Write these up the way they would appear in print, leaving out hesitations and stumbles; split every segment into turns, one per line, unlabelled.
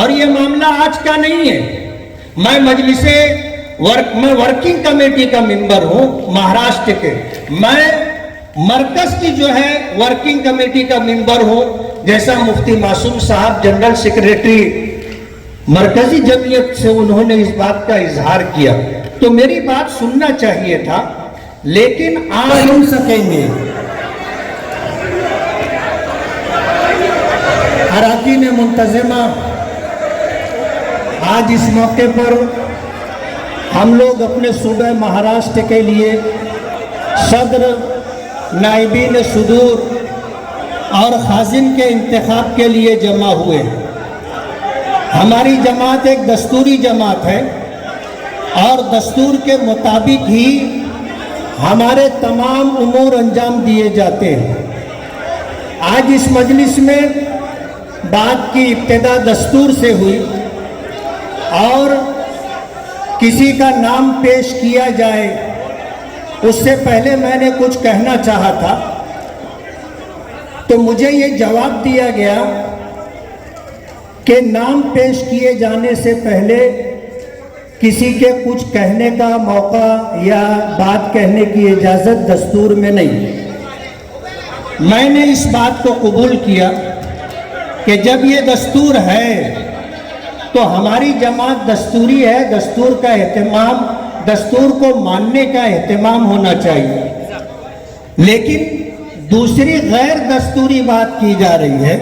اور یہ معاملہ آج کا نہیں ہے. میں میں ورکنگ کمیٹی کا ممبر ہوں مہاراشٹر کے. میں مرکز کی جو ہے ورکنگ کمیٹی کا ممبر ہوں. جیسا مفتی معصوم صاحب جنرل سیکریٹری مرکزی جمعیت سے انہوں نے اس بات کا اظہار کیا تو میری بات سننا چاہیے تھا، لیکن آج سن سکیں گے. اراکین منتظمہ، آج اس موقع پر ہم لوگ اپنے صوبہ مہاراشٹر کے لیے صدر، نائبین صدور اور خازن کے انتخاب کے لیے جمع ہوئے. ہماری جماعت ایک دستوری جماعت ہے اور دستور کے مطابق ہی ہمارے تمام امور انجام دیے جاتے ہیں. آج اس مجلس میں بات کی ابتدا دستور سے ہوئی اور کسی کا نام پیش کیا جائے اس سے پہلے میں نے کچھ کہنا چاہا تھا تو مجھے یہ جواب دیا گیا کہ نام پیش کیے جانے سے پہلے کسی کے کچھ کہنے کا موقع یا بات کہنے کی اجازت دستور میں نہیں. میں نے اس بات کو قبول کیا کہ جب یہ دستور ہے تو ہماری جماعت دستوری ہے، دستور کا اہتمام، دستور کو ماننے کا اہتمام ہونا چاہیے. لیکن دوسری غیر دستوری بات کی جا رہی ہے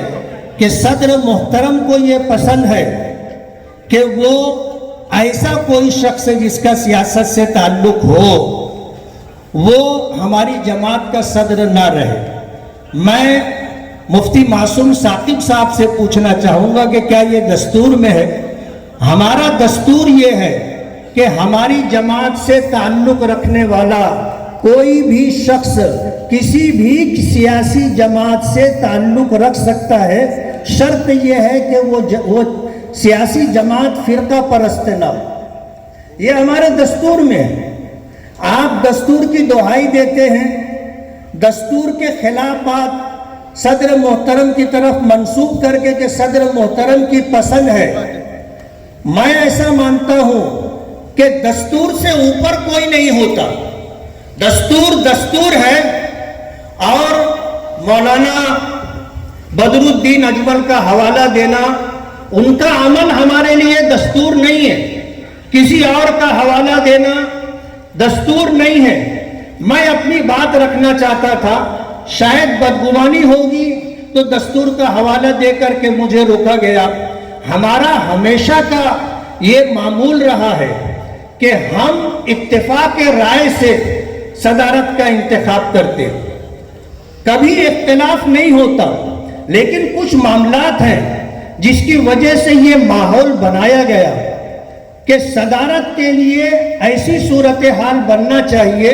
کہ صدر محترم کو یہ پسند ہے کہ وہ ایسا کوئی شخص جس کا سیاست سے تعلق ہو وہ ہماری جماعت کا صدر نہ رہے. میں مفتی معصوم ثاقب صاحب سے پوچھنا چاہوں گا کہ کیا یہ دستور میں ہے؟ ہمارا دستور یہ ہے کہ ہماری جماعت سے تعلق رکھنے والا کوئی بھی شخص کسی بھی سیاسی جماعت سے تعلق رکھ سکتا ہے. شرط یہ ہے کہ وہ سیاسی جماعت فرقہ پرست نہ ہو. یہ ہمارے دستور میں ہے. آپ دستور کی دہائی دیتے ہیں، دستور کے خلاف بات صدر محترم کی طرف منسوب کر کے کہ صدر محترم کی پسند ہے. میں ایسا مانتا ہوں کہ دستور سے اوپر کوئی نہیں ہوتا. دستور دستور ہے اور مولانا بدر الدین اجمل کا حوالہ دینا، ان کا عمل ہمارے لیے دستور نہیں ہے. کسی اور کا حوالہ دینا دستور نہیں ہے. میں اپنی بات رکھنا چاہتا تھا، شاید بدگمانی ہوگی تو دستور کا حوالہ دے کر کے مجھے روکا گیا. ہمارا ہمیشہ کا یہ معمول رہا ہے کہ ہم اتفاق رائے سے صدارت کا انتخاب کرتے، کبھی اختلاف نہیں ہوتا. لیکن کچھ معاملات ہیں جس کی وجہ سے یہ ماحول بنایا گیا کہ صدارت کے لیے ایسی صورتحال بننا چاہیے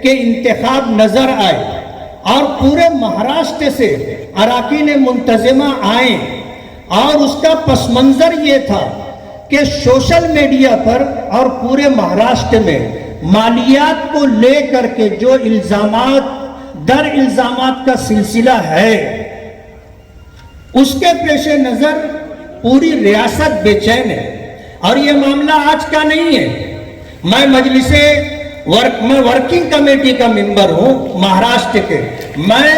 کہ انتخاب نظر آئے اور پورے مہاراشٹر سے اراکین منتظمہ آئیں. اور اس کا پس منظر یہ تھا کہ سوشل میڈیا پر اور پورے مہاراشٹر میں مالیات کو لے کر کے جو الزامات در الزامات کا سلسلہ ہے اس کے پیش نظر پوری ریاست بے چین ہے. اور یہ معاملہ آج کا نہیں ہے. میں ورکنگ کمیٹی کا ممبر ہوں مہاراشٹر کے. میں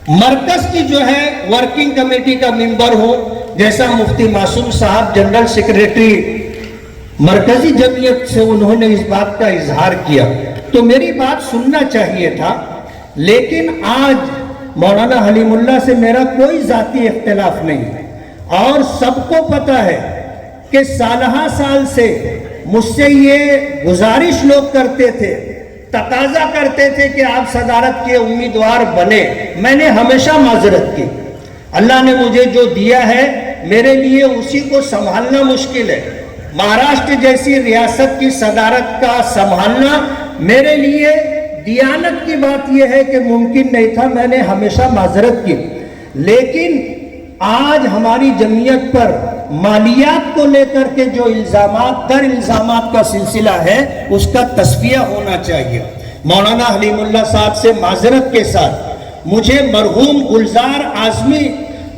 مرکز کی جو ہے ورکنگ کمیٹی کا ممبر ہوں. جیسا مفتی معصوم صاحب جنرل سیکریٹری مرکزی جمعیت سے انہوں نے اس بات کا اظہار کیا تو میری بات سننا چاہیے تھا. لیکن آج مولانا حلیم اللہ سے میرا کوئی ذاتی اختلاف نہیں ہے اور سب کو پتا ہے کہ سالہ سال سے مجھ سے یہ گزارش لوگ کرتے تھے، تقاضا کرتے تھے کہ آپ صدارت کے امیدوار بنے. میں نے ہمیشہ معذرت کی. اللہ نے مجھے جو دیا ہے میرے لیے اسی کو سنبھالنا مشکل ہے. مہاراشٹر جیسی ریاست کی صدارت کا سنبھالنا میرے لیے دیانت کی بات یہ ہے کہ ممکن نہیں تھا. میں نے ہمیشہ معذرت کی. لیکن آج ہماری جمعیت پر مالیات کو لے کر کے جو الزامات در الزامات کا سلسلہ ہے اس کا تصفیہ ہونا چاہیے. مولانا حلیم اللہ صاحب سے معذرت کے ساتھ مجھے مرحوم گلزار اعظمی